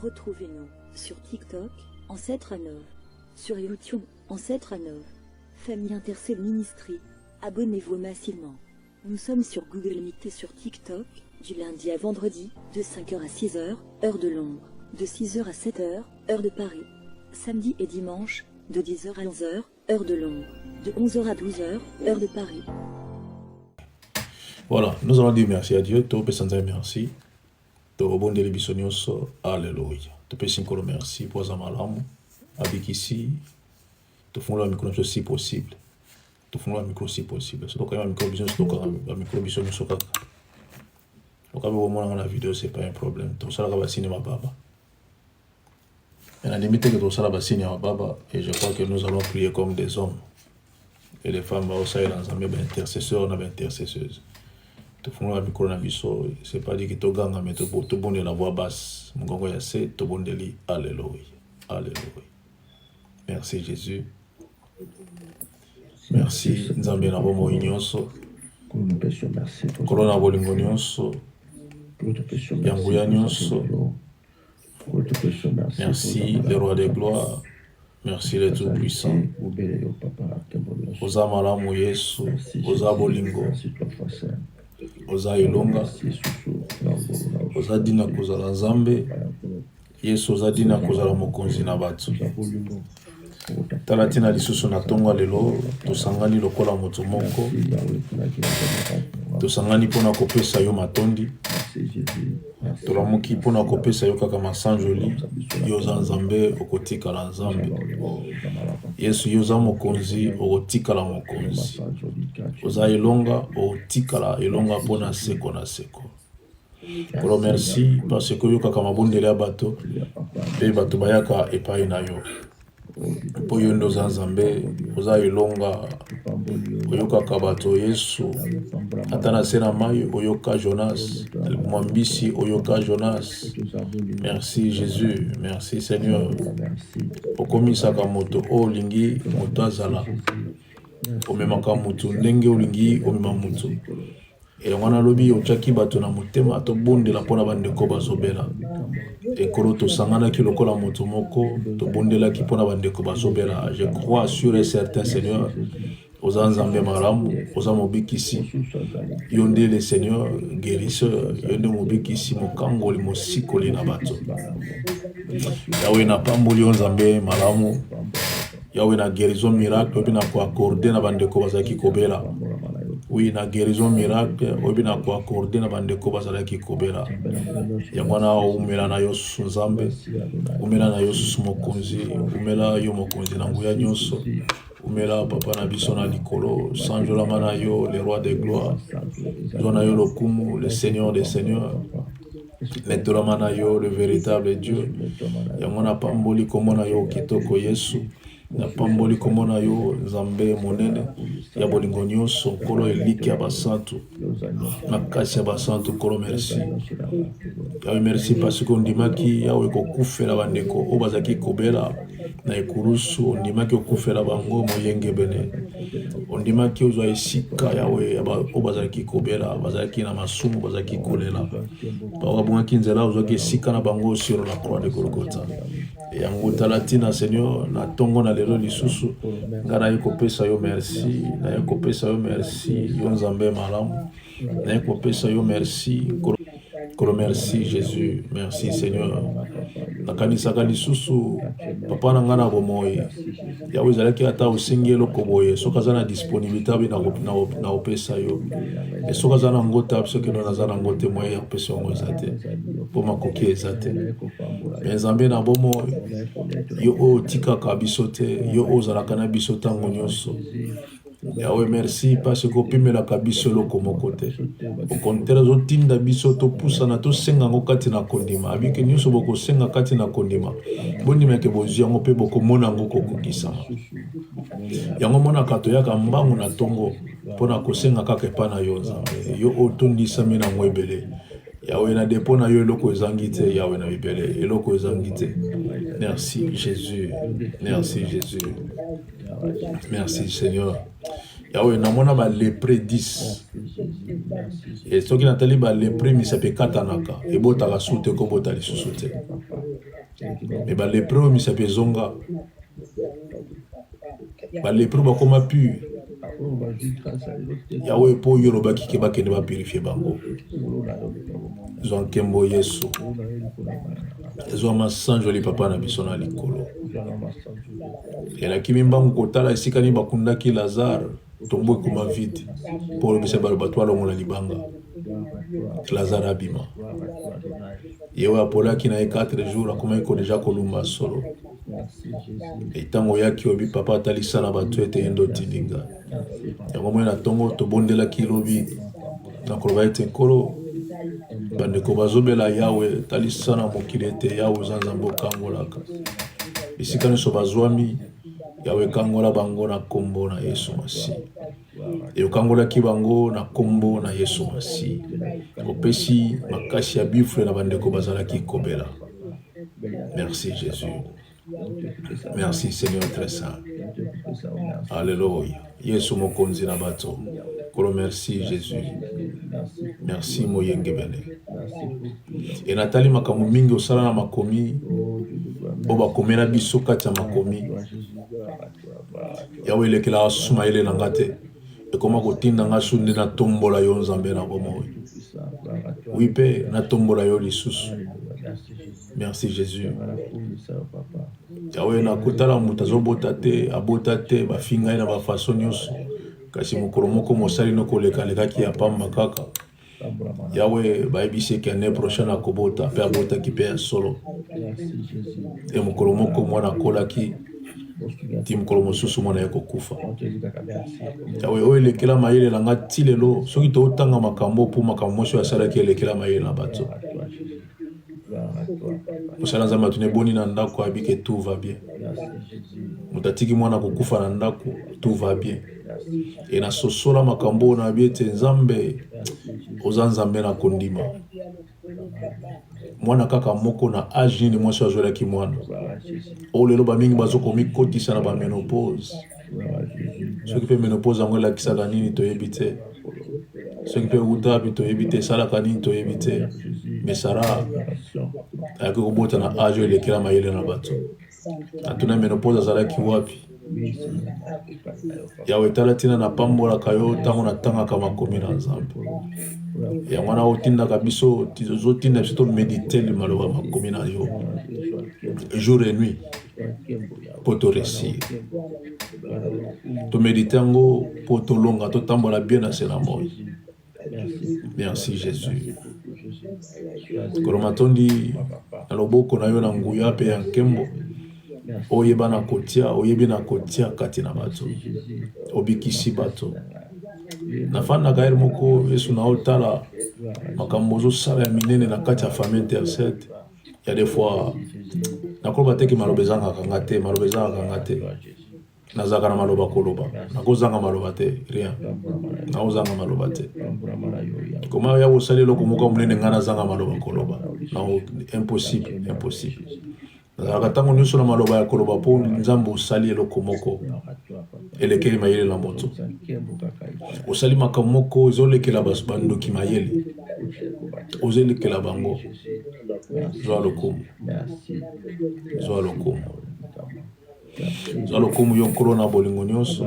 Retrouvez-nous sur TikTok, Ancêtre Anov, sur YouTube, Ancêtre Anov, Famille Intercelle Ministry. Abonnez-vous massivement. Nous sommes sur Google Meet et sur TikTok, du lundi à vendredi, de 5h à 6h, heure de Londres, de 6h à 7h, heure de Paris. Samedi et dimanche, de 10h à 11h, heure de Londres, de 11h à 12h, heure de Paris. Voilà, nous allons dire merci à Dieu, tout le monde merci. Tout le monde est alléluia. Tout le monde merci pour sa malamu. Avec ici, tout le monde a micro si possible. Tout le monde a micro si possible. C'est donc un micro vision, c'est donc un micro vision, c'est donc un moment dans la vidéo, c'est pas un problème. Tout ça, va signer ma baba. Il y a limite que tout ça va signer ma baba. Et je crois que nous allons prier comme des hommes. Et les femmes vont aussi dans un même intercesseur, on a intercesseuse. Tout le monde a micro na biso, c'est pas dit que tout ganga mais tout bon de la voix basse. Mon gongo ya c'est tout bon de li. Alléluia. Alléluia. Merci Jésus. Merci Nzambe na bomo nyonso. Corona bolingo nyonso. Yanguya nyonso. Merci le roi des gloires. Merci le tout-puissant. Oza malamu Yesu, oza bolingo. Oza ilonga, oza dina kozala nzambe, Yesu oza dina kozala mokonzi na batu. Tala tina lisusu na tonga lelo, tosangani lokola moto moko, tosangani pona kopesa yo matondi, tolamuki pona kopesa yo kaka masanjoli, yo za nzambe okotikala nzambe. Yesu yo za mokonzi okotikala mokonzi. Oza ilonga okotikala ilonga pona seko na seko. Kolo merci parce que yo kaka mabondele ya bato, pe bato bayaka epai na yo. Po yo ndo za nzambe, oza ilonga, oyokaka bato Yesu, atana sena mai oyoka Jonas, mwambisi oyoka Jonas. Merci Jésus, merci Seigneur. Okomisaka moto olingi moto azala, omemaka moto ndenge olingi omema moto. Et on a lobby au tchaki bato na motema to bondela pona bandeko bazobela. Et kolo to sangana ki lokola moto moko to bondela ki pona bandeko bazobela. Je crois sûr et certain Seigneur aux anzambe malamu, aux amobikisi. Yonde le Seigneur guérisseur, yonde mobikisi mokango li mosiko li na bato. Yawe na pamboli onzambe malamu. Yawe na guérison miracle obi na ko accorder na bandeko bazaki kobela. Oui, na guérison miracle, obi na ko accorder na bandeko bazalaki kobela. Yangwana umela na yo sunzambe, umela na yo sumokonzi, umela yo mokonzi na nguya nyonso, umela papa na biso na likolo, sanjola mana yo le roi des gloires, zona yo lokumu, le seigneur des seigneurs, mettola mana yo le véritable Dieu. Yangwana pamboli komona yo kitoko Yesu. Na pamboli komona yo Nzambe monene ya bolingo nyonso kolo eliki ya basantu makasi ya basantu kolo merci. Yawe merci parce que ondimaki yawe kokufela bandeko o bazaki kobela na ekurusu, ondimaki okufela bango moyenge bene, ondimaki ozwa esika yawe o bazaki kobela bazaki na masumu bazaki kolela bawa bungaki nzela ozwaki esika na bango sur la croix de Golgotha. Yango talatina Seigneur na tongo na lelo lisusu ngana yekopesa yo merci, na yekopesa yo merci yo Nzambe malamu, na yekopesa yo merci kolo merci Jésus, merci Seigneur. Nakanisaka lisusu papa na ngana bomoi yawe zalaki ata osengelo koboye soka zana disponibilité na opesa yo et soka zana ngota parce que na zana ngote moye ya opesa ngo zate po makoki ezate Nzambe na bomoi yo o tikaka bisote yo ozalaka na biso ntango nyonso. Yawe merci parce que opimelaka biso eloko moko te. Au contraire ozotinda biso topusana tosenga ngo kati na kondima abike nyonso bokosenga kati na kondima bondimeke bozwi yango mpe bokomona yango kokokisama. Yango monaka toyaka mbangu na tongo mpona kosenga kaka epai na yo Nzambe yo otondisami na ngo ebele. Yawe na depo na yo eloko ezangi te, Yawe na bibele eloko ezangi te. Merci Jésus, merci Jésus, merci Seigneur. Yahweh, namona ba lépré 10. Et ce qui natali ba lépré mi sape katanaka. Et bota ka soute ko bota li soute. Mais ba lépré mi sape zonga. Ba lépré ba koma pur. Yahweh po yoroba ki keba kende ba purifier bango. Zon kembo Yesu. Zon masanjo li papa na biso na likolo. Yala kimi mbangu kotala esika ni bakundaki Lazare. Tombo kuma vide. Pour bise balobatwa longo na libanga. Lazare abima. Yewe apolaki na 4 jours akoma iko deja kolumba solo. Etango yaki obi papa talisa na batu ete yendo tidinga. Yango mwe na tongo tobondela kilobi. Na koloba ete nkolo. Bandeko bazobela Yawe talisa na mokili ete Yawe zanzambo kangolaka. Isika niso bazwami Yawe kangola bango na kombo na Yesu Masi. Yo kangola ki bango na kombo na Yesu Masi. Opesi makasi ya bifle na bandeko bazalaki kobela. Merci Jésus. Merci Seigneur très saint. Alléluia. Yesu mokonzi na bato. Kolo merci Jésus. Merci moyengebene. Et natali makambo mingi osala na makomi. Oba komena biso kati ya makomi. Yawe lekela asuma ele na ngate. Et comment kotinda nga sunde na tombola yo nzambe na bomoi. Oui pe na tombola yo lisusu. Merci Jésus. Yawe na kutala mutazo botate, abotate, bafinga na ba façon nyos. Kasi mukoro moko mosali no koleka leka ki apamba kaka. Yawe baibise ki année prochaine akobota pe abota ki pe solo. Et mukoro moko mwana kola ki ti mukoro mosusu mwana yako kufa. Yawe oyo lekela mayele na ngati lelo soki to tanga makambo pour makambo moso ya sala ki lekela mayele na bato. Musala nzamba tune boni na ndako abike tout va bien. Mutatiki mwana kukufa na ndako tout va bien. Et na sosola makambo na biete nzambe ozanzambe na kondima. Mwana kaka moko na âge ni mwasi azola ki mwana. O lelo ba mingi bazoko mikotisa na ba ménopause. Ce qui fait ménopause ango la kisaka nini to yebite. Ce qui fait uta bito yebite sala kanini to yebite. Mais Sarah ayako kobota na âge elekela mayele na bato. Atuna ménopause azala ki wapi. Yawe tala tina na pambola kayo tango na tanga kama komi na nzambe. Ya mwana otinda kabiso tizo tinda biso méditer le maloba makomi na yo. Jour et nuit. Pour te réussir. To méditer ngo pour te longa to tambola bien na selamoi. Merci Jésus. Koromatondi na loboko na yo na nguya pe ya nkembo. Oyeba na kotia, oyebi na kotia kati na bato. Obikisi bato. Nafana gairi moko Yesu na otala makambozo sala ya minene na kati ya famille intercede. Il y a des fois nakoloba teki maloba zanga kangate, maloba zanga kangate. Nazaka na maloba koloba. Nakozanga maloba te, rien. Nakozanga maloba te. Comment ya osali loko moko munene ngana zanga maloba koloba. Non, impossible, impossible. Nazaka tango nyuso na maloba ya koloba po nzambo osali eloko moko. Elekeli mayele na moto. Osali makamoko ezolekela bandoki mayele. Ozelekela bango. Zoa lokumu. Zoa lokumu. Zoa lokumu yonkolo na bolingo nyonso.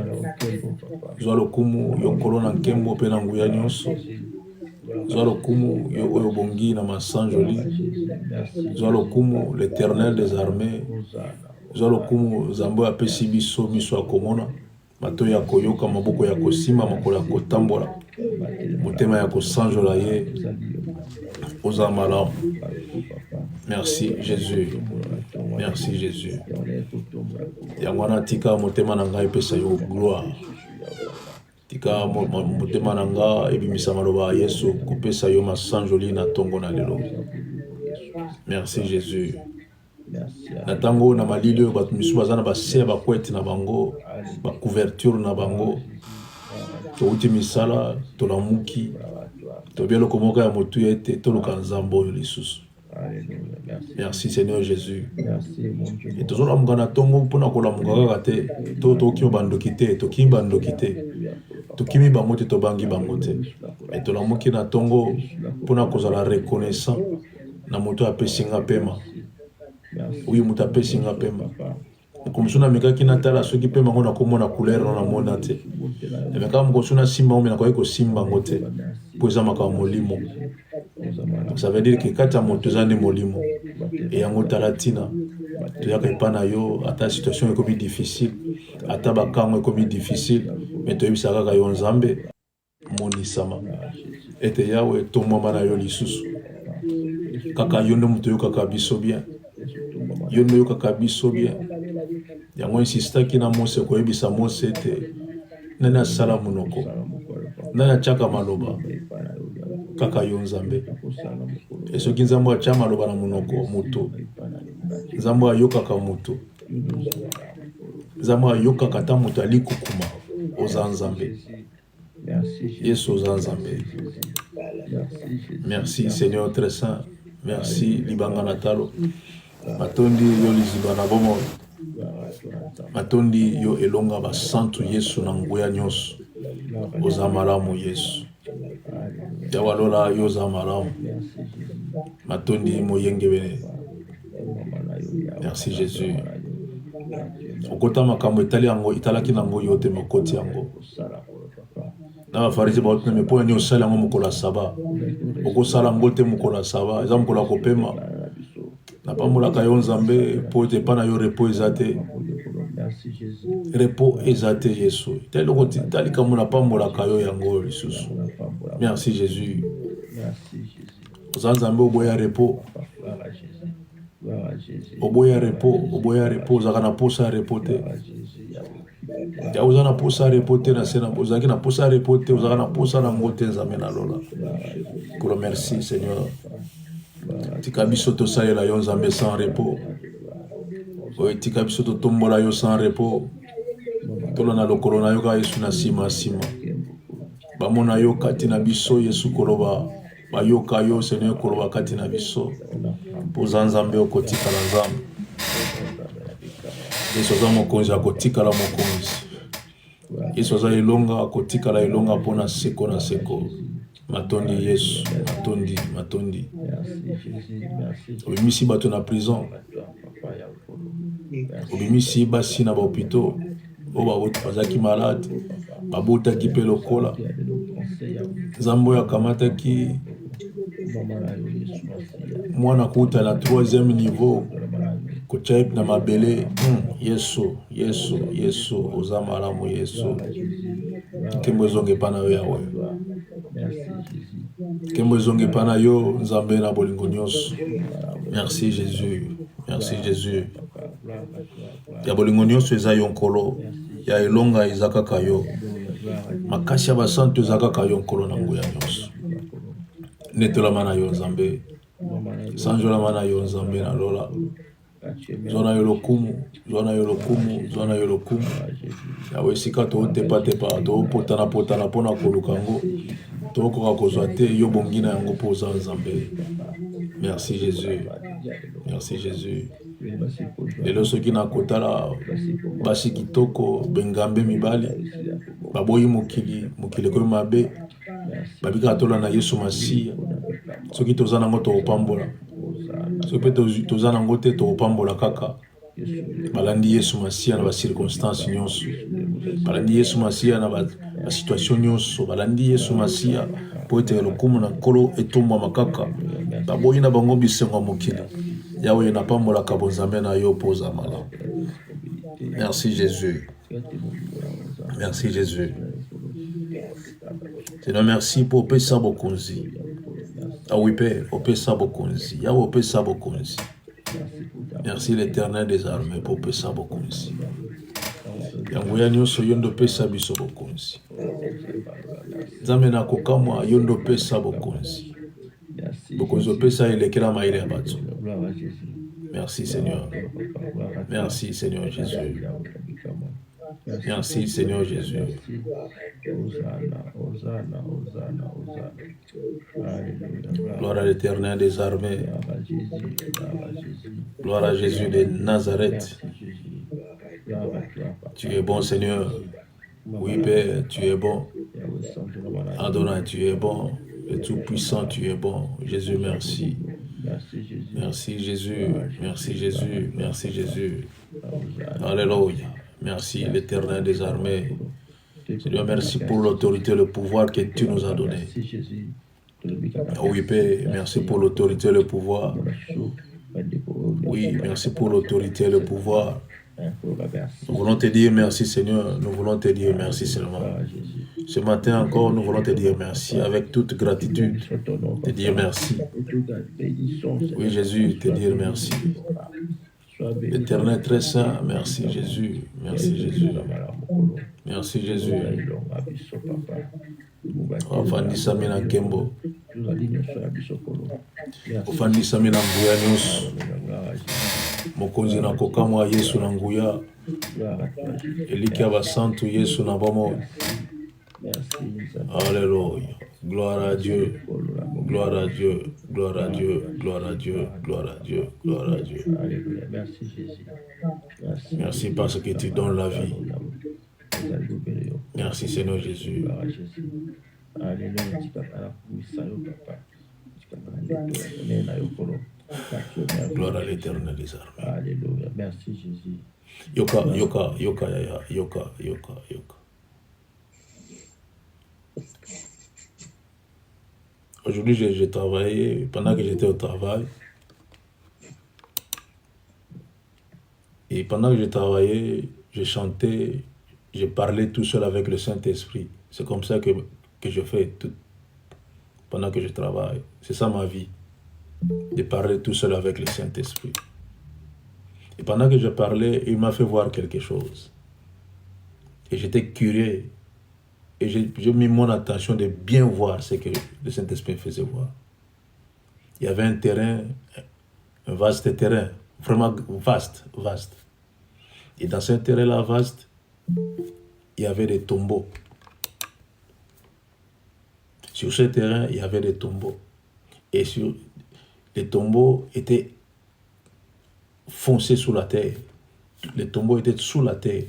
Zoa lokumu yonkolo na nkembo pe na nguya nyonso. Zoa lokumu oyo bongi na masanjoli. Zoa lokumu l'Éternel des armées. Zoa lokumu zambo apesi biso miso akomona. Mato ya koyoka maboko ya kosima makolo ya kotambola. Motema ya kosanjola ye. Oza malamu. Merci Jésus. Merci Jésus. Yangwana tika motema na ngai pesa yo gloire. Tika motema na nga ebimisa maloba Yesu kopesa yo masanjoli na tongo na lelo. Merci Jésus. Na tango na malili oyo bato misu baza na base bakwete na bango, ba couverture na bango. Touti misala tolamuki. Tobielo komoka ya motu ete toluka nzambo oyo lisusu. Merci Seigneur Jésus. Et tozola mugana tongo pona kola mugaka te to to ki bandoki te to ki bandoki te. tokimi bango te tobangi bango te me tolamuki na ntongo mpona kozala reconnaissant na moto apesi nga pema oyo moto apesi nga pema mokomosu namekaki natala soki mpe bango nakomona couleur na namona te emeka mokomosu nasimba ngo me nakoki kosimba ngo te mpo eza makambo molimo. Ça veut dire que kati ya moto eza nde molimo eyango tala ntina toyaka epa na yo ata situation ekomi difficile ata bakango ekomi difficile me toyebisa kaka yo nzambe monisama ete yawe tomwama na yo lisusu kaka yo nde moto oyokaka biso bien yo nde oyokaka biso bien yango insistaki na Mose koyebisa Mose ete nani asala monoko nani atiaka maloba kaka yo nzambe esoki nzambe atia maloba na monoko moto nzambe ayokaka moto nzambe ayokaka ata moto ali kukuma oza nzambe yesu oza nzambe. Merci Seigneur très saint, merci libanga na talo matondi yo liziba na bomoi matondi yo elonga basantu yesu na nguya nyonso oza malamu yesu yawalola yo oza malamu matondi moyenge bene. Merci Jésus okota makambo etali yango italaki nango yo te mokoti yango na bafarisi baotuna me mpo nani osala yango mokolo ya saba okosala yango te mokolo ya saba eza mokolo ya kopema napambolaka yo nzambe mpo ete epa na yo repo eza te repo eza te yesu tali kambo napambolaka yo yango lisusu. Merci Jésus oza nzambe oboya repo oboya repo ozalaka na posa ya repo te ya oza na posa ya repo te na se na ozalaki na posa ya repo te ozalaka na posa na ngo te nzambe na lola kolo. Merci Seigneur tika biso tosalela yo nzambe sans repos oyo tika biso totombola yo sans repos tolona lokolo na yo ka yesu na nsima bamona yo kati na biso yesu koloba bayoka yo Seigneur koloba kati na biso poza nzambe okotikala nzambe yesu aza mokonzi akotikala mokonzi yesu aza elonga akotikala elonga mpona seko na seko. Matondi yesu matondi obimisi bato na prison obimisi basi na bahopitau oyo bazalaki malade babotaki mpe lokola nzambe oyo akamataki mwana kuta na 3e niveau kotia na mabele. Yesu oza malamu yesu nkembo ezonga epa na yo yawe nkembo ezonga epa na yo nzambe na bolingo nyonso. Merci Jésus ya bolingo nyonso eza yo nkolo ya elonga eza kaka yo makasi ya basantu eza kaka yo nkolo na nguya nyonso netolama na yo nzambe sanjolama na yo nzambe na lola zwana yo lokumu yawe esika tootepatepa toopotana mpona koluka yango tookoka kozwa te yo bongi na yango mpo oza nzambe. Merci Jésus lelo soki nakotala basi kitoko bengambe mibali baboyi mokili ekomi mabe babikaka tola na yesu masiya soki toza nango tokopambola soki mpe toza nango te tokopambola kaka balandi yesu masiya na bacirconstance nyonso balandi yesu masiya na basituation nyonso balandi yesu masiya mpo ete lokumu na nkolo etombwama kaka baboyi na bango bisengo ya mokili yawe napambolaka bonzambe na yo mpo oza malamu. Merci Jésus Seigneur, merci pour opesa bokonzi awi mpe opesa bokonzi yawe opesa bokonzi. Merci l'Éternel des armées pour opesa bokonzi yango ya nyonso yo nde opesa biso bokonzi nzambe na kokamwa yo nde opesa bokonzi opesa elekela maile ya bato. Merci Seigneur Jésus. Merci Seigneur Jésus. Gloire à l'Éternel des armées. Gloire à Jésus de Nazareth. Tu es bon Seigneur. Oui Père, tu es bon. Adonai, tu es bon. Le Tout-Puissant, tu es bon. Jésus, merci. Merci Jésus. Merci Jésus. Merci Jésus. Alléluia. Merci l'Éternel des armées. Seigneur, merci pour l'autorité, le pouvoir que tu nous as donné. Oui, Père, merci pour l'autorité, le pouvoir. Oui, merci pour l'autorité, le pouvoir. Nous voulons te dire merci, Seigneur. Nous voulons te dire merci seulement. Ce matin encore, nous voulons te dire merci avec toute gratitude. Te dire merci. Oui, Jésus, te dire merci. Éternel très saint, merci Jésus. Merci Jésus. Merci Jésus. Ofandisa mina nkembo. Ofandisa mina nguya nyonso. Mokonzi na kokamwa Yesu na nguya. Eliki ya basantu Yesu na bomoi. Alléluia. Gloire à Dieu. Gloire à Dieu. Gloire à Dieu. Gloire à Dieu. Gloire à Dieu. Gloire à Dieu. Merci Jésus. Merci parce que tu donnes la vie. Merci Seigneur Jésus. Gloire à l'Éternel des armées. Alléluia. Merci Jésus. Yoka, yoka, yoka, yaya, yoka, yoka, yoka. Aujourd'hui, j'ai travaillé, pendant que j'étais au travail, et pendant que je travaillais, je chantais, je parlais tout seul avec le Saint-Esprit. C'est comme ça que je fais tout, pendant que je travaille. C'est ça ma vie, de parler tout seul avec le Saint-Esprit. Et pendant que je parlais, il m'a fait voir quelque chose. Et j'étais curieux. Et j'ai mis mon attention de bien voir ce que le Saint-Esprit me faisait voir. Il y avait un terrain, un vaste terrain, vraiment vaste. Et dans ce terrain-là vaste, il y avait des tombeaux. Sur ce terrain, il y avait des tombeaux. Et sur les tombeaux étaient foncés sous la terre. Les tombeaux étaient sous la terre.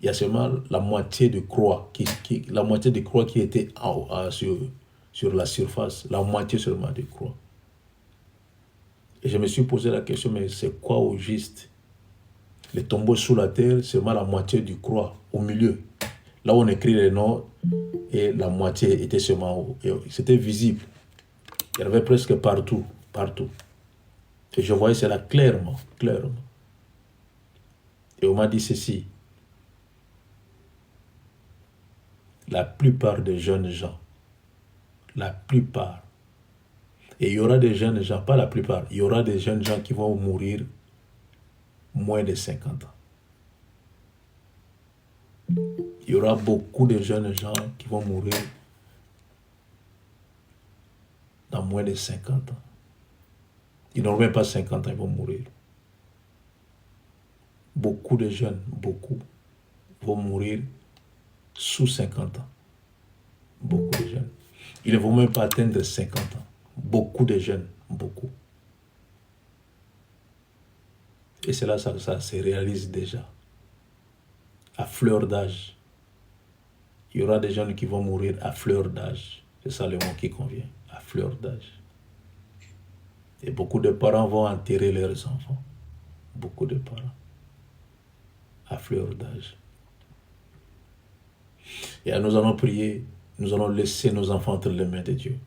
Il y a seulement la moitié de croix qui était sur la surface, la moitié seulement de croix. Et je me suis posé la question, mais c'est quoi au juste? Les tombeaux sous la terre, seulement la moitié du croix, au milieu. Là où on écrit les noms, et la moitié était seulement haut. C'était visible. Il y en avait presque partout. Et je voyais cela clairement. Et on m'a dit ceci. La plupart des jeunes gens, et il y aura des jeunes gens, pas la plupart, il y aura des jeunes gens qui vont mourir moins de 50 ans. Il y aura beaucoup de jeunes gens qui vont mourir dans moins de 50 ans. Ils n'auront même pas 50 ans, ils vont mourir. Beaucoup de jeunes, vont mourir sous 50 ans. Beaucoup de jeunes. Ils ne vont même pas atteindre 50 ans. Beaucoup de jeunes, beaucoup. Et cela, ça se réalise déjà. À fleur d'âge. Il y aura des jeunes qui vont mourir à fleur d'âge. C'est ça le mot qui convient. À fleur d'âge. Et beaucoup de parents vont enterrer leurs enfants. Beaucoup de parents. À fleur d'âge. Et nous allons prier, nous allons laisser nos enfants entre les mains de Dieu.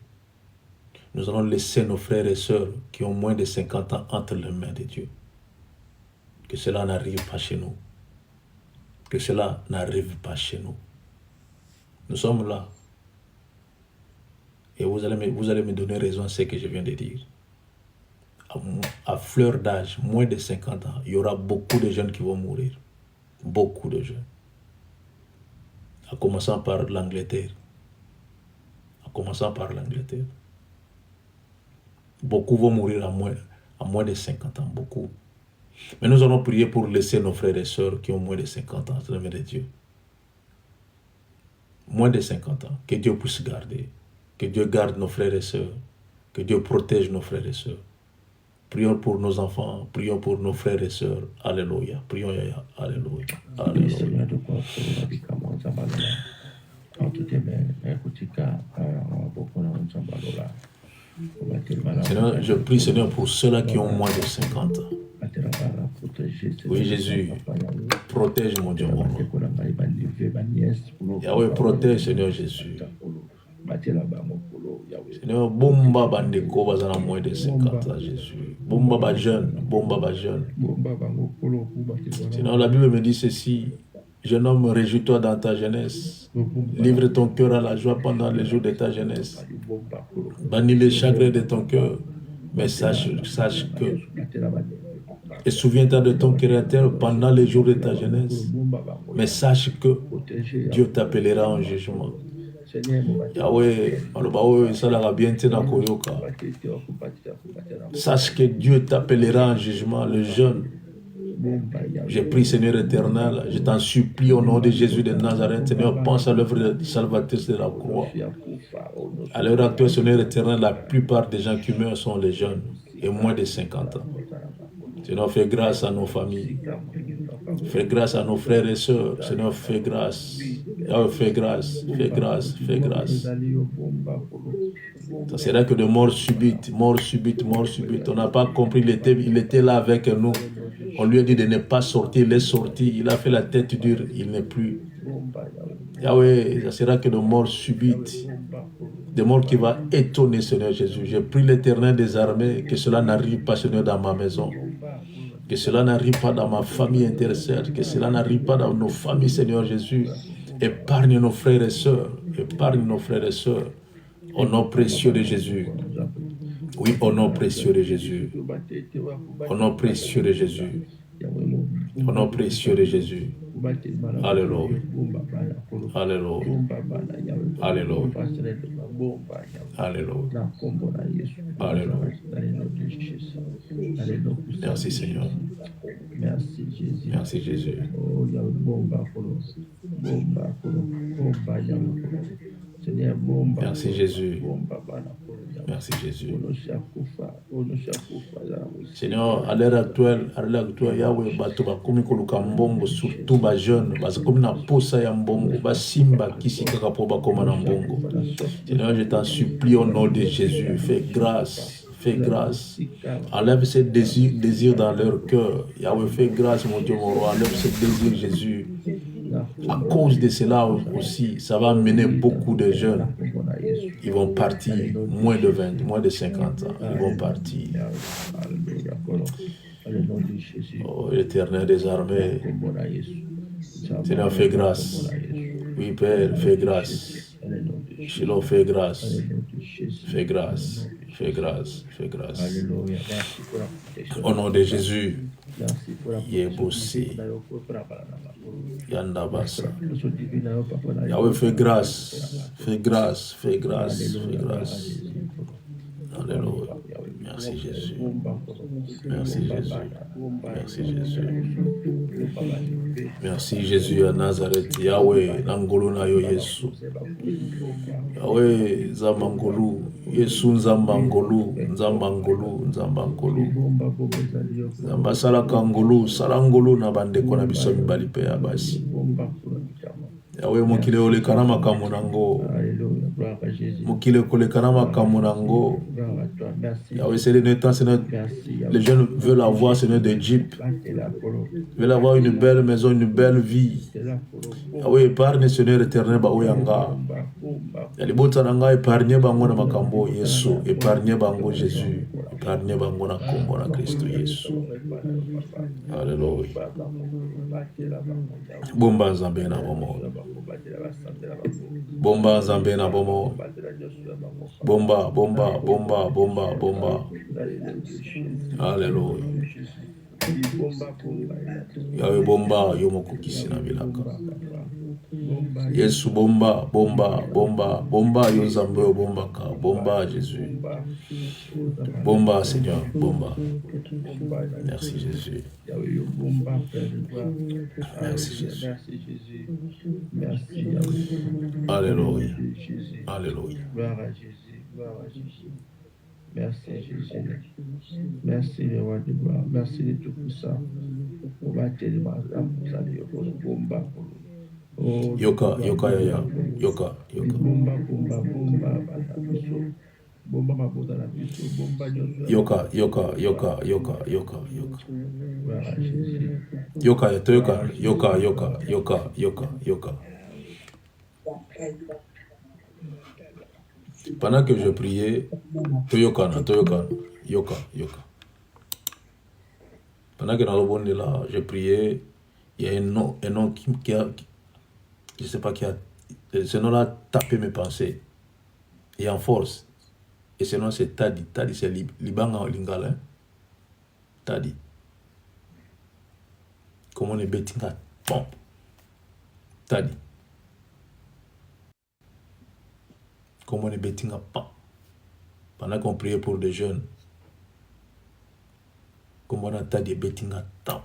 Nous allons laisser nos frères et sœurs qui ont moins de 50 ans entre les mains de Dieu. Que cela n'arrive pas chez nous. Que cela n'arrive pas chez nous. Nous sommes là. Et vous allez me donner raison à ce que je viens de dire. À fleur d'âge, moins de 50 ans, il y aura beaucoup de jeunes qui vont mourir. Beaucoup de jeunes. En commençant par l'Angleterre. Beaucoup vont mourir à moins de 50 ans, beaucoup. Mais nous allons prier pour laisser nos frères et sœurs qui ont moins de 50 ans, dans le nom de Dieu. Moins de 50 ans, que Dieu puisse garder. Que Dieu garde nos frères et sœurs. Que Dieu protège nos frères et sœurs. Prions pour nos enfants, prions pour nos frères et sœurs. Alléluia. Prions, Yaya. Alléluia. Alléluia. Seigneur, je prie, Seigneur, pour ceux-là qui ont moins de 50 ans. Oui, Jésus, protège mon Dieu, mon roi. Yahweh, protège, Seigneur Jésus. Seigneur, bomba bandeko bazana moins de 50 ans, Jésus. Bomba ba jeune, bomba ba jeune. Seigneur, la Bible me dit ceci. Jeune homme, réjouis-toi dans ta jeunesse. Livre ton cœur à la joie pendant les jours de ta jeunesse. Bannis les chagrins de ton cœur. Mais sache que... Et souviens-toi de ton Créateur pendant les jours de ta jeunesse. Mais sache que Dieu t'appellera en jugement. Yahweh, sache que Dieu t'appellera en jugement, le jeune. J'ai pris, Seigneur éternel, je t'en supplie au nom de Jésus de Nazareth. Seigneur, pense à l'œuvre salvatrice de la croix. À l'heure actuelle, Seigneur éternel, la plupart des gens qui meurent sont les jeunes et moins de 50 ans. Seigneur, fais grâce à nos familles. Fais grâce à nos frères et sœurs. Seigneur, fais grâce. Fais grâce, fais grâce, fais grâce. Ça serait que de mort subite, mort subite, mort subite. On n'a pas compris, il était là avec nous. On lui a dit de ne pas sortir, il est sorti. Il a fait la tête dure, il n'est plus. Yahweh, ça sera que de mort subite. Des morts qui va étonner, Seigneur Jésus. Je prie l'Éternel des armées que cela n'arrive pas, Seigneur, dans ma maison. Que cela n'arrive pas dans ma famille intercède. Que cela n'arrive pas dans nos familles, Seigneur Jésus. Épargne nos frères et sœurs. Épargne nos frères et sœurs. Au nom précieux de Jésus. Oui, au nom précieux de Jésus. Au nom précieux de Jésus. Au nom précieux de Jésus. Alléluia. Alléluia. Alléluia. Alléluia. Alléluia. Merci Seigneur. Merci Jésus. Merci Jésus. Merci Jésus. Seigneur, à l'heure actuelle, Yahweh, bakomi koluka mbongo, surtout ba jeune, bakomi na posa ya mbongo, ba simba kisi kaka po bakoma na mbongo. Seigneur, je t'en supplie au nom de Jésus, fais grâce. Fais grâce. Enlève ces désirs dans leur cœur. Yahweh, fais grâce, mon Dieu, mon roi. Enlève ces désirs, Jésus. À cause de cela aussi, ça va amener beaucoup de jeunes. Ils vont partir, moins de 20, moins de 50 ans. Ils vont partir. Oh, l'Éternel des armées. Seigneur, fais grâce. Oui, Père, fais grâce. Shiloh, fais grâce. Fais grâce. Fais grâce. Fais grâce. Au nom de Jésus. Yébossi. Yandabasa. Yahweh, fais grâce. Fais grâce. Fais grâce. Fais grâce. Alléluia. Merci Jésus. Merci Jésus. Merci Jésus. Merci Jésus à Nazareth. Yahweh, Nangolo na yo Yesu. Yahweh, Zambangolu. Yesu Nzambangolu. Nzambangolu. Nzambangolu. Nzambasala kangolu. Salangolu na bandeko na biso mibali pe ya basi. Yahweh, mokile olekana makambo nango. Mokile kolekana makambo nango. Yahweh, c'est le temps, Seigneur. Les jeunes veulent avoir, Seigneur, des jeeps. Ils veulent avoir une belle maison, une belle vie. Yahweh, épargne, Seigneur éternel, baouyanga. Yalibota nanga, épargne bango na makambo, Yesu. Épargne bango, Jésus. Épargne bango na kombo na Christo, Yesu. Alléluia. Bomba Nzambe na bomo. Bomba Nzambe na bomo. Bomba, bomba, bomba, bomba, bomba. Alléluia. Yahweh bomba yomoko kisi na bilaka. Yesu bomba, bomba, bomba, bomba yo Nzambe yo bombaka. Bomba Jésus. Bomba Seigneur, bomba. Merci Jésus. Merci Jésus. Alléluia. Alléluia. Merci Jésus. Merci le roi de gloire. Merci de tout ça. Yoka, yoka, yaya. Yoka, yoka. Yoka, yoka, yoka, yoka, yoka, yoka. Yoka, yoka, yoka, yoka, yoka, yoka, yoka. Pendant que je priais, toyokana, toyokana, yoka, yoka. Pendant que dans le là, je priais, il y a un nom qui a, je ne sais pas qui a, ce nom-là a tapé mes pensées. Et en force. Et ce nom c'est Tadi. Tadi c'est Libanga en lingala. Hein? Tadi. Comment on est bettinga? Bon. Tadi. Comment on est bettinga? Pas. Pendant qu'on priait pour des jeunes. Comment on a Tadi bettinga? Tant.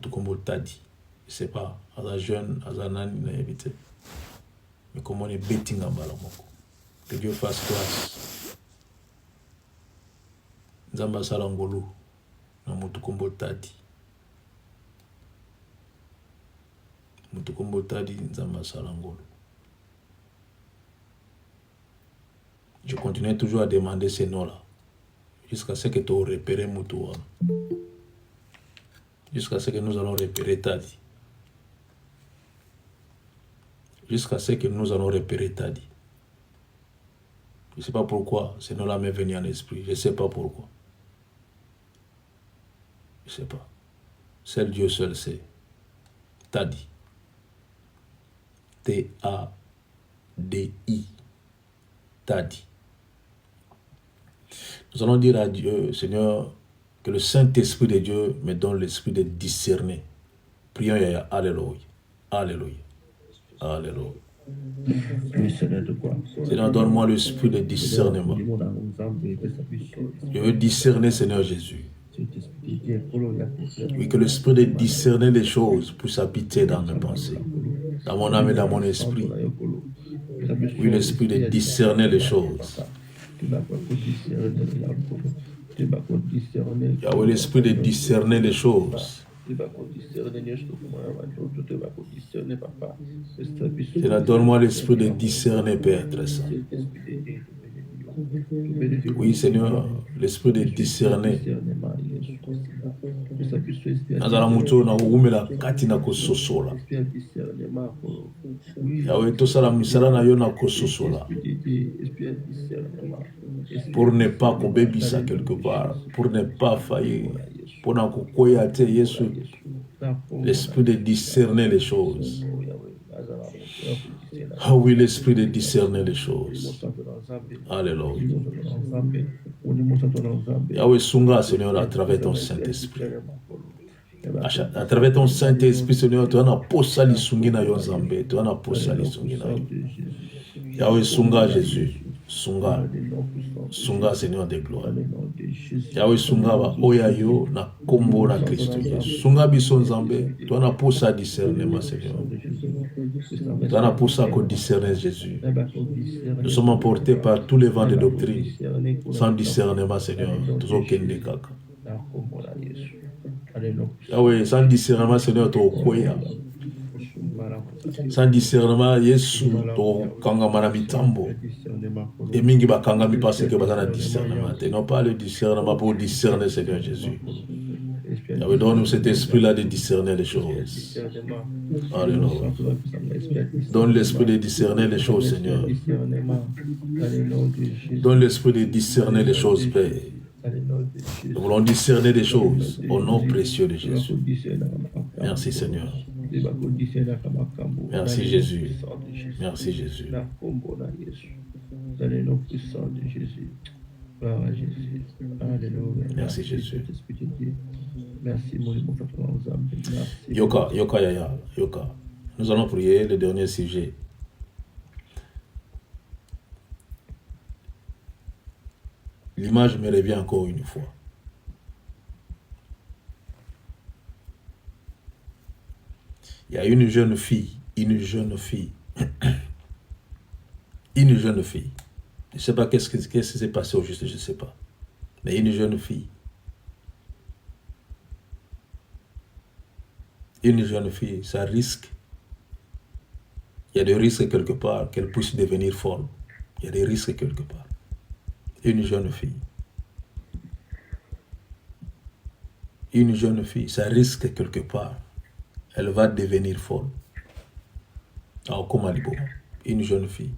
Tout comme Tadi. Je ne sais pas. À la jeune, à la nani, n'a évité. Mais comment on est bettinga balamoko? Que Dieu fasse grâce. Nzamba salangolo. Na mutukombo Tadi. Mutukombo Tadi Nzamba salangolo. Je continuais toujours à demander ces noms-là. Jusqu'à ce que tu aies repéré Moutoua. Jusqu'à ce que nous allons repérer Tadi. Jusqu'à ce que nous allons repérer Tadi. Je ne sais pas pourquoi ce nom-là m'est venu en esprit. Je ne sais pas pourquoi. Je ne sais pas. Seul Dieu seul sait. Tadi. T-A-D-I. Tadi. Nous allons dire à Dieu, Seigneur, que le Saint-Esprit de Dieu me donne l'esprit de discerner. Prions, Yaya. Alléluia. Alléluia. Alléluia. Seigneur, donne-moi l'esprit de discernement. Je veux discerner, Seigneur Jésus. Oui, que l'esprit de discerner les choses puisse habiter dans mes pensées, dans mon âme et dans mon esprit. Oui, l'esprit de discerner les choses. Yahweh, l'esprit de discerner les choses. Seigneur, donne-moi l'esprit de discerner, Père très saint. Oui, Seigneur, l'esprit de discerner. Nazala muto na umela kati na kososola. Yahweh, tosala misala na yo na kososola. Pour ne pas kobebisa quelque part, pour ne pas faillir, pour ne pas koyate Yesu, l'esprit de discerner les choses. Ah oui, l'esprit de discerner les choses. Alléluia. Yahweh, sunga, Seigneur, à travers ton Saint-Esprit. À travers ton Saint-Esprit, Seigneur, tu en as posali sungi na yo Nzambe, tu en as posali sungi na yo. Yahweh, sunga, Jésus. Sunga. Sunga, Seigneur de gloire. Yahweh, sunga ba oyayo na kombo na Christ Jésus. Sunga biso Nzambe, tu en as posa discernement, Seigneur. Tu en as posa qu'on discerne Jésus. Nous sommes emportés par tous les vents de doctrine. Sans discernement, Seigneur. Tous aucun des caca. Yahweh, sans discernement, Seigneur, tu okoya. Sans discernement, Yesu, tu kanga manamitambo. Et mingi ba kanga mi parce que bazana discernement. Et non pas le discernement pour discerner, Seigneur Jésus. Yahweh, donne-nous cet esprit-là de discerner les choses. Alléluia. Donne l'esprit de discerner les choses, Seigneur. Donne l'esprit de discerner les choses, Père. Nous voulons discerner les choses au nom précieux de Jésus. Merci, Seigneur. Merci, Jésus. Merci, Jésus. Merci, Jésus. Yoka, yoka, yaya, yoka. Nous allons prier le dernier sujet. L'image me revient encore une fois. Il y a une jeune fille. Une jeune fille. Je ne sais pas qu'est-ce qui s'est passé au juste, je ne sais pas. Mais une jeune fille. Une jeune fille, ça risque. Il y a des risques quelque part qu'elle puisse devenir folle. Il y a des risques quelque part. Une jeune fille, ça risque quelque part. Elle va devenir folle. Alors, comment dit une jeune fille,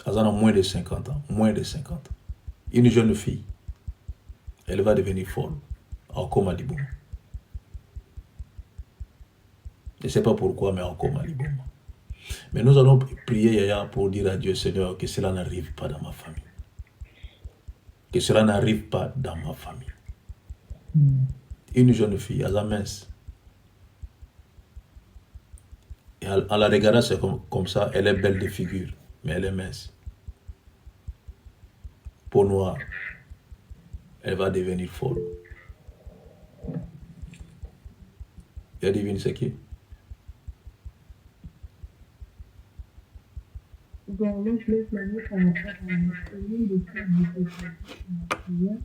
elle a moins de 50 ans, Une jeune fille, elle va devenir folle. Alors, comment dit je ne sais pas pourquoi, mais comment dit Mais nous allons prier, Yaya, pour dire à Dieu, Seigneur, que cela n'arrive pas dans ma famille. Que cela n'arrive pas dans ma famille. Une jeune fille, elle est mince. Et à la regarder, c'est comme ça, elle est belle de figure, mais elle est mince. Peau noire, elle va devenir folle. Et elle devine c'est qui? Bon, là, je laisse la note par rapport à un nombre de cas de prière.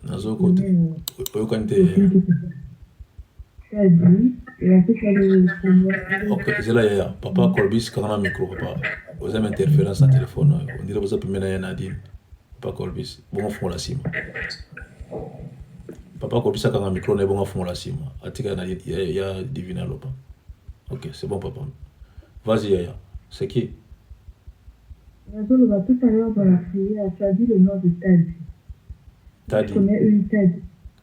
Dans un côté. Tu as dit, et ensuite, tu as le ok, c'est là, Yaya. Papa Colbis, quand on a un micro, papa. Vous avez interférence en téléphone. On dirait que vous avez pu Nadine. Papa Colbis, bon, on fait la cime. Papa Colbis, quand on a un micro, on est bon, on fait la cime. Atika Nadine, il y a Divina Lopa. Ok, c'est bon, papa. Vas-y, Yaya. C'est qui? Tout à l'heure dans la prière, tu as dit le nom de Tad. Tad. Je connais une Tad.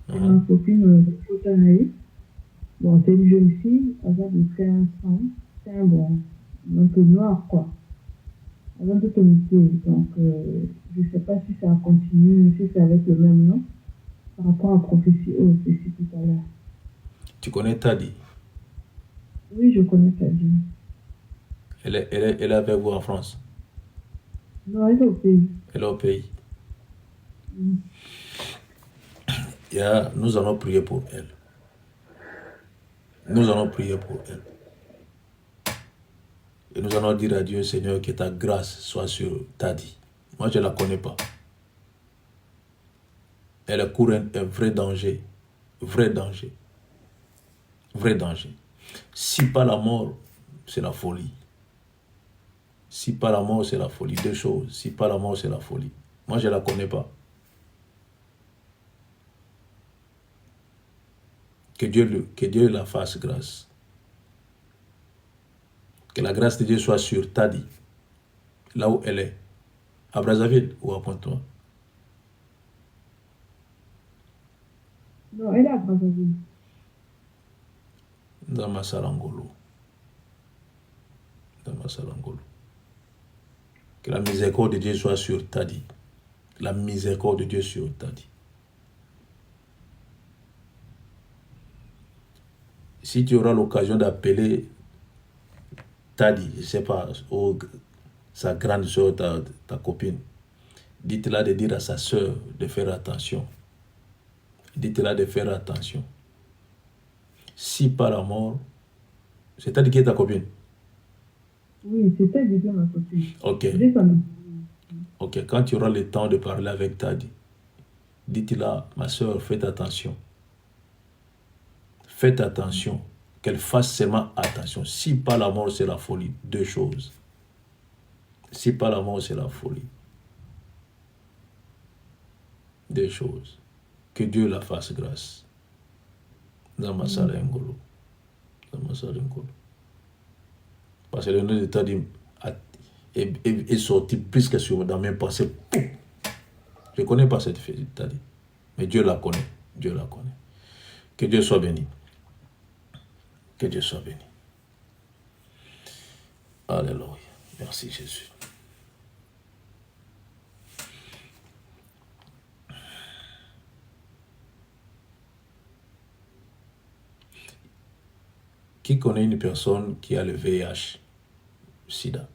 C'est ma copine de Potanaï. Bon, c'est une jeune fille, elle a de 15 ans. C'est un bon, un peu noir, quoi. Elle a un peu comité. Donc, je ne sais pas si ça continue, si c'est avec le même nom, par rapport à prophétie aussi tout à l'heure. Tu connais Tadi? Oui, je connais Tadi. Elle est avec vous en France? Non, elle est au pays. Elle est au pays. Nous allons prier pour elle. Nous allons prier pour elle. Et nous allons dire à Dieu, Seigneur, que ta grâce soit sur Tadi. Moi, je ne la connais pas. Elle court un vrai danger. Vrai danger. Vrai danger. Si pas la mort, c'est la folie. Si pas la mort, c'est la folie. Deux choses. Si pas la mort, c'est la folie. Moi, je ne la connais pas. Que Dieu la fasse grâce. Que la grâce de Dieu soit sur Tadi, là où elle est. À Brazzaville ou à Pointe-Noire? Non, elle est à Brazzaville. Dans ma Salangolo. Dans ma Salangolo. Que la miséricorde de Dieu soit sur Tadi. La miséricorde de Dieu sur Tadi. Si tu auras l'occasion d'appeler Tadi, je ne sais pas, sa grande soeur, ta copine, dites-la de dire à sa soeur de faire attention. Dites-la de faire attention. Si pas la mort, c'est Tadi qui est ta copine? Oui, c'est Tadi qui est ma copine. Ok. Ok, quand tu auras le temps de parler avec Tadi, dites-la, ma soeur, faites attention. Faites attention. Qu'elle fasse seulement attention. Si pas la mort, c'est la folie. Deux choses. Si pas la mort, c'est la folie. Deux choses. Que Dieu la fasse grâce. Dans ma salle Ngolo. Dans ma salle Ngolo. Parce que le nom de Tadi est sorti plus que sur dans mes pensées. Je ne connais pas cette fille, Tadi. Mais Dieu la connaît. Dieu la connaît. Que Dieu soit béni. Que Dieu soit béni. Alléluia. Merci Jésus. Qui connaît une personne qui a le VIH, SIDA,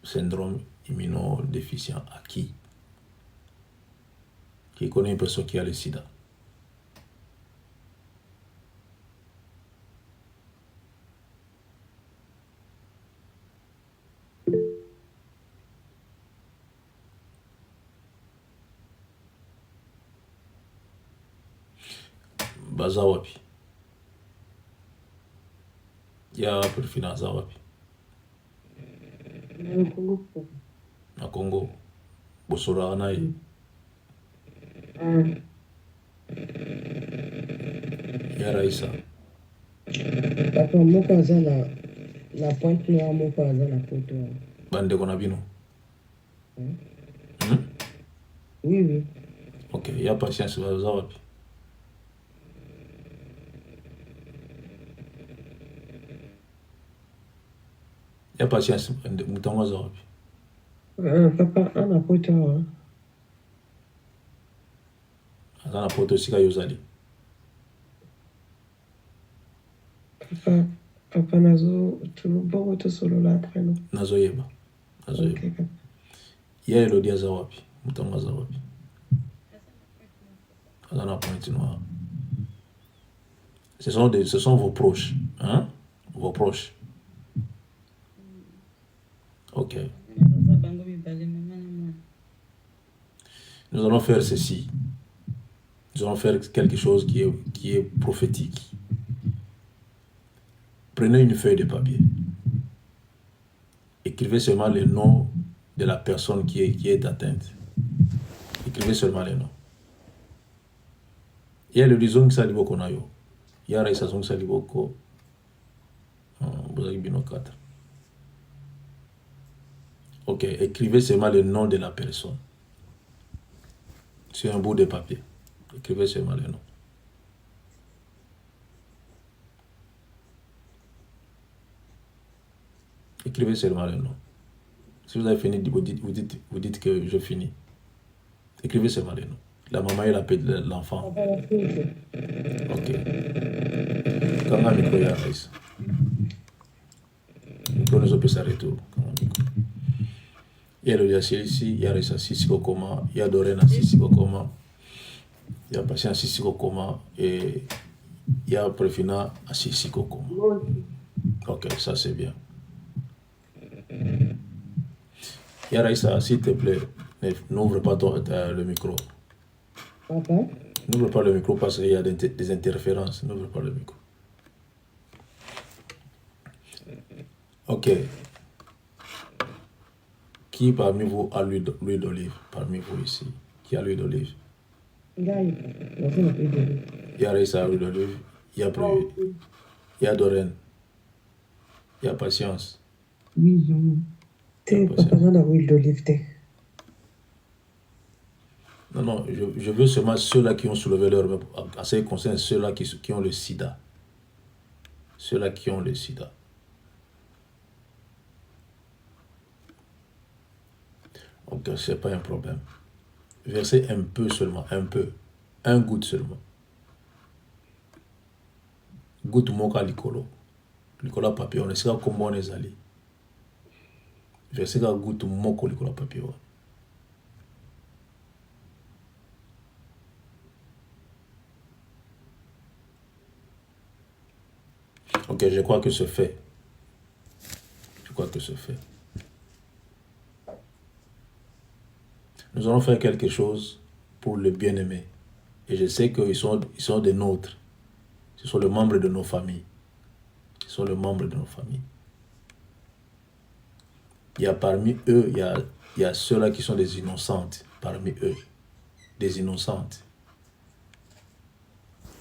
syndrome immunodéficient acquis? Qui connaît une personne qui a le SIDA? baza wapi? Ya Perfina aza wapi? Na Congo. Bosolaka na ye. Ya Raisa. Papa moko aza na Pointe Noire, moko aza na poto. Bandeko na bino. Oui. Ok, ya Patience baza wapi? Ya Patience mutango aza wapi? Papa ana poto. Aza na poto sika yozali. Papa nazo tuluboko tosolola après no. Nazoyeba. Okay. Ya Elodie aza wapi? Mutango aza wapi? Aza na Pointe Noire. Ce sont vos proches, hein? Vos proches. Ok. Nous allons faire ceci. Nous allons faire quelque chose qui est prophétique. Prenez une feuille de papier. Écrivez seulement le nom de la personne qui est atteinte. Écrivez seulement le nom. Il y a le disons que ça dit beaucoup nayo. Il y a Raisa Zong ça dit beaucoup. Vous avez bien 4. Ok, écrivez seulement le nom de la personne. Sur un bout de papier. Écrivez seulement le nom. Écrivez seulement le nom. Si vous avez fini, vous dites que je finis. Écrivez seulement le nom. La maman, elle appelle l'enfant. Ok. Quand on a micro, il y a Raisa. Micro, nous peut s'arrêter. Il y a le Yassir ici, il y a Raisa Sissi Kokoma, il y a Dorena Sissi Kokoma, il y a Patience Sissi Kokoma et il y a Perfina Sissi Kokoma. Ok, ça c'est bien. Il y a Raisa, s'il te plaît, n'ouvre pas le micro. Papa? N'ouvre pas le micro parce qu'il y a des interférences. N'ouvre pas le micro. Ok. Qui parmi vous a l'huile d'olive? Parmi vous ici. Qui a l'huile d'olive? Il y a Raisa à l'huile d'olive. Il y a Doreen. Il y a Patience. Oui, j'en ai. Papa, j'en ai l'huile d'olive. Non, je veux seulement ceux-là qui ont soulevé leur main. En ce qui concerne ceux-là qui ont le sida. Ceux-là qui ont le sida. Ok, ce n'est pas un problème. Versez un peu seulement, un peu. Un goutte seulement. Goutte moka likolo. Likolo papier, on est comment on est allé. Versez un goutte moko likolo papier. Ok, je crois que c'est fait. Je crois que c'est fait. Nous allons faire quelque chose pour le bien-aimé. Et je sais qu'ils sont des nôtres. Ce sont les membres de nos familles. Ce sont les membres de nos familles. Il y a parmi eux, il y a ceux-là qui sont des innocentes. Parmi eux. Des innocentes.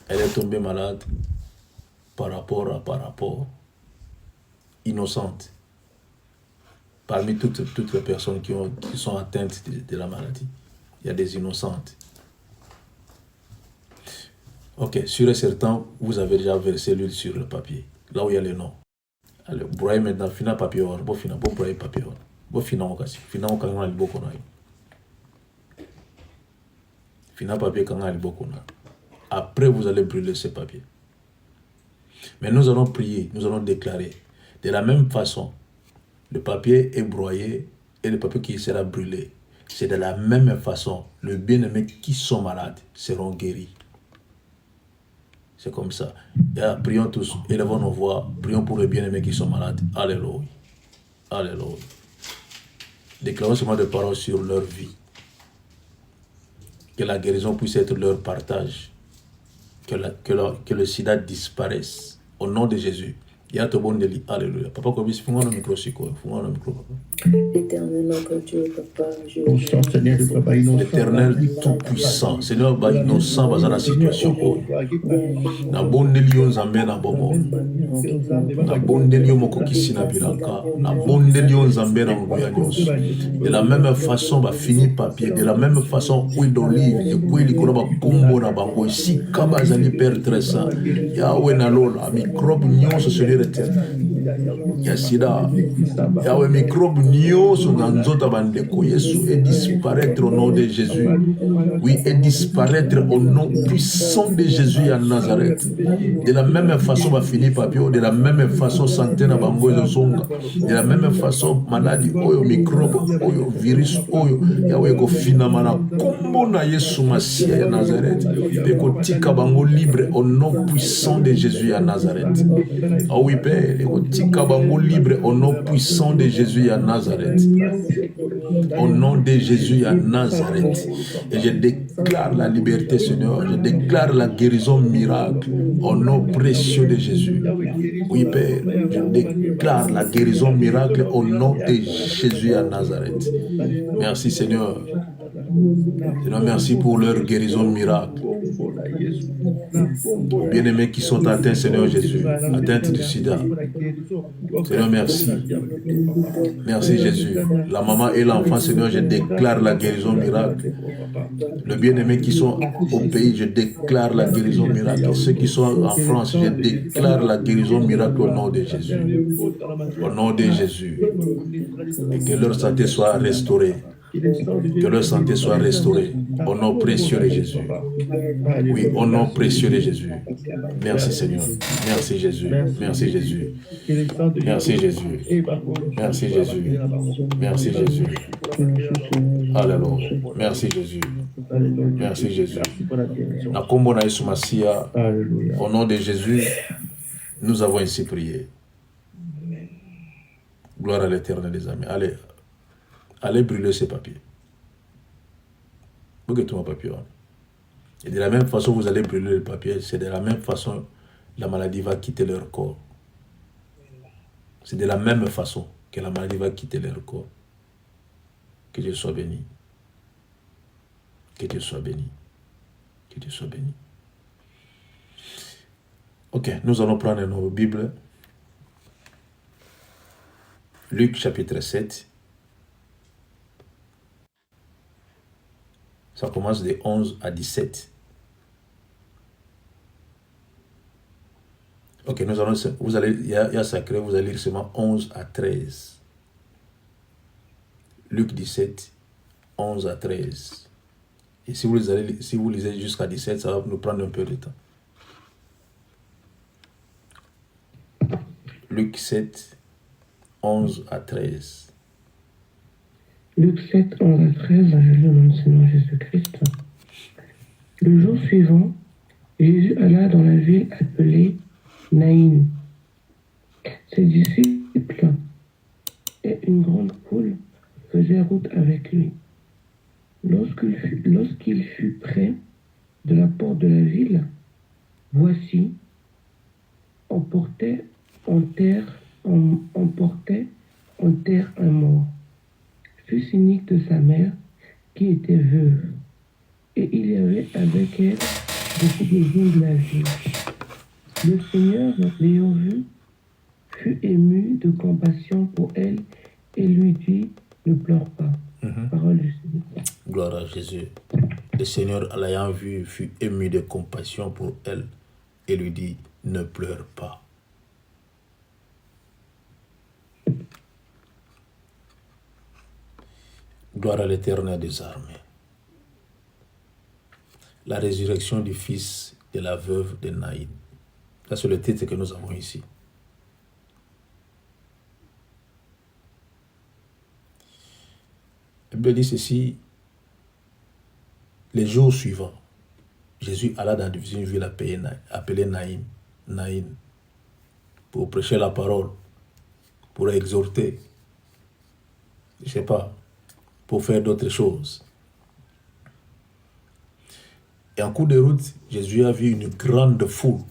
Elle est tombée malade par rapport. Innocente. Parmi toutes les personnes qui sont atteintes de la maladie, il y a des innocentes. Ok, sûr et certain, vous avez déjà versé l'huile sur le papier, là où il y a les noms. Alors, broyez maintenant, fina papier or, bon broyez papier or, bon fina okasi, fina okanga li boko na. Fina papier kanga li boko na. Après, vous allez brûler ce papier. Mais nous allons prier, nous allons déclarer. De la même façon, le papier est broyé et le papier qui sera brûlé. C'est de la même façon, le bien-aimé qui sont malades seront guéris. C'est comme ça. Et là, prions tous, élevons nos voix, prions pour les bien-aimés qui sont malades. Alléluia. Alléluia. Déclarons seulement des paroles sur leur vie. Que la guérison puisse être leur partage. que le sida disparaisse. Au nom de Jésus. Alléluia. Papa, comme il faut un micro, c'est quoi? Faut un micro, papa. Éternel, notre Dieu, Papa, Constant, Seigneur, de Papa innocent. Éternel tout-puissant. Seigneur, bah, innocent, dans la situation. Na bondeli yo nzambe na bomo. Na bondeli yo moko kisina bilaka. Na bondeli yo nzambe na nguya nyonso. De la même façon, bah, fini papier. De la même façon, oui d'olive. Et puis, il y a combo na bango. Ici, kabazali père très saint. Yahweh na lola. Microbe nyonso sur les ya sida. Yahweh microbe nyonso dans nzota bandeko. Yesu et disparaître au nom de Jésus. Oui, et disparaître au nom puissant de Jésus à Nazareth. De la même façon, va finir papio. De la même façon, santé na bango zonga. De la même façon, maladie, oyo microbe, oyo virus, oyo. Yahweh ko finamana kombo na Yesu Masia ya Nazareth. Et ko tika bango libre au nom puissant de Jésus à Nazareth. Ah oui, Père, et ko tika bango libre au nom puissant de Jésus à Nazareth. Au nom de Jésus à Nazareth. Et je déclare la liberté, Seigneur. Je déclare la guérison miracle au nom précieux de Jésus. Oui, Père, je déclare la guérison miracle au nom de Jésus à Nazareth. Merci, Seigneur. Seigneur, merci pour leur guérison miracle. Bien-aimés qui sont atteints, Seigneur Jésus, atteints du sida. Seigneur, merci. Merci, Jésus. La maman et l'enfant, Seigneur, je déclare la guérison miracle. Le bien-aimé qui sont au pays, je déclare la guérison miracle. Ceux qui sont en France, je déclare la guérison miracle au nom de Jésus. Au nom de Jésus. Et que leur santé soit restaurée. Que leur santé soit restaurée. Au nom précieux de Jésus. Oui, au nom précieux de Jésus. Merci Seigneur. Merci Jésus. Merci Jésus. Merci Jésus. Merci Jésus. Merci Jésus. Alléluia. Merci Jésus. Merci Jésus. Na kombo na Yesu Masia. Au nom de Jésus, nous avons ainsi prié. Gloire à l'Éternel, les amis. Allez brûler ces papiers. Vous mettez mon papier. Et de la même façon, vous allez brûler le papier. C'est de la même façon, la maladie va quitter leur corps. C'est de la même façon que la maladie va quitter leur corps. Que Dieu soit béni. Que Dieu soit béni. Que Dieu soit béni. Ok, nous allons prendre nos Bibles. Luc chapitre 7. Ça commence de 11 à 17. Ok, nous allons, vous allez, il y a sacré, vous allez lire seulement 11 à 13. Luc 17, 11 à 13. Et si vous lisez jusqu'à 17, ça va nous prendre un peu de temps. Luc 7, 11 à 13. Luc 7, 11 à 13, je lis au nom du Seigneur Jésus-Christ. Le jour suivant, Jésus alla dans la ville appelée Naïn. Ses disciples et une grande foule faisaient route avec lui. Lorsqu'il fut près de la porte de la ville, voici, on portait en terre un mort, fils unique de sa mère, qui était veuve, et il y avait avec elle beaucoup de gens de la ville. Le Seigneur, l'ayant vue, fut ému de compassion pour elle et lui dit, ne pleure pas. Parole du Seigneur. Gloire à Jésus. Le Seigneur, l'ayant vue, fut ému de compassion pour elle et lui dit, ne pleure pas. Gloire à l'Éternel des armées. La résurrection du fils de la veuve de Naïn. Ça, c'est le titre que nous avons ici. La Bible dit ceci. Les jours suivants, Jésus alla dans une ville appelée Naïn, pour prêcher la parole, pour exhorter, je ne sais pas, pour faire d'autres choses. Et en cours de route, Jésus a vu une grande foule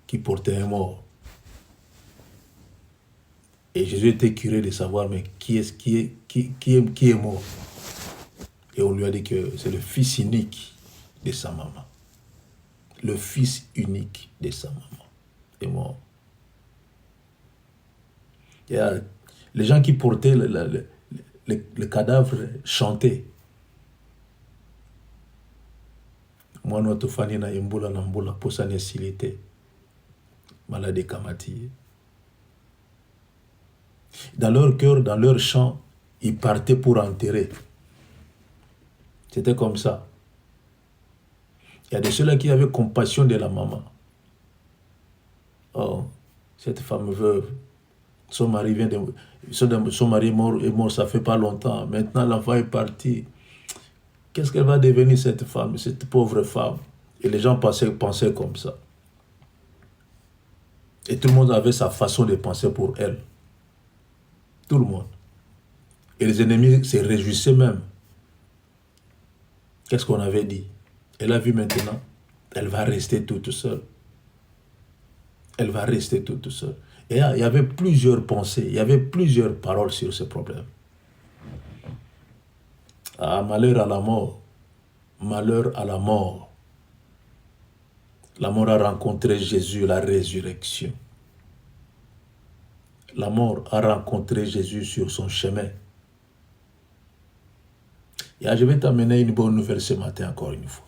qui portait un mort. Et Jésus était curieux de savoir, mais qui est mort? Et on lui a dit que c'est le fils unique de sa maman. Le fils unique de sa maman est mort. Il y a les gens qui portaient le cadavre chantaient. Moi, notre famille n'a pas de pour sa nécessité. Malade Kamati. Dans leur cœur, dans leur chant, ils partaient pour enterrer. C'était comme ça. Il y a de ceux-là qui avaient compassion de la maman. Oh, cette femme veuve, son mari est mort, ça fait pas longtemps. Maintenant, l'enfant est parti. Qu'est-ce qu'elle va devenir, cette femme, cette pauvre femme? Et les gens pensaient comme ça. Et tout le monde avait sa façon de penser pour elle. Tout le monde. Et les ennemis se réjouissaient même. Qu'est-ce qu'on avait dit? Elle a vu maintenant, elle va rester toute seule. Elle va rester toute seule. Et il y avait plusieurs pensées, il y avait plusieurs paroles sur ce problème. Ah, malheur à la mort. Malheur à la mort. La mort a rencontré Jésus, la résurrection. La mort a rencontré Jésus sur son chemin. Et je vais t'amener une bonne nouvelle ce matin encore une fois.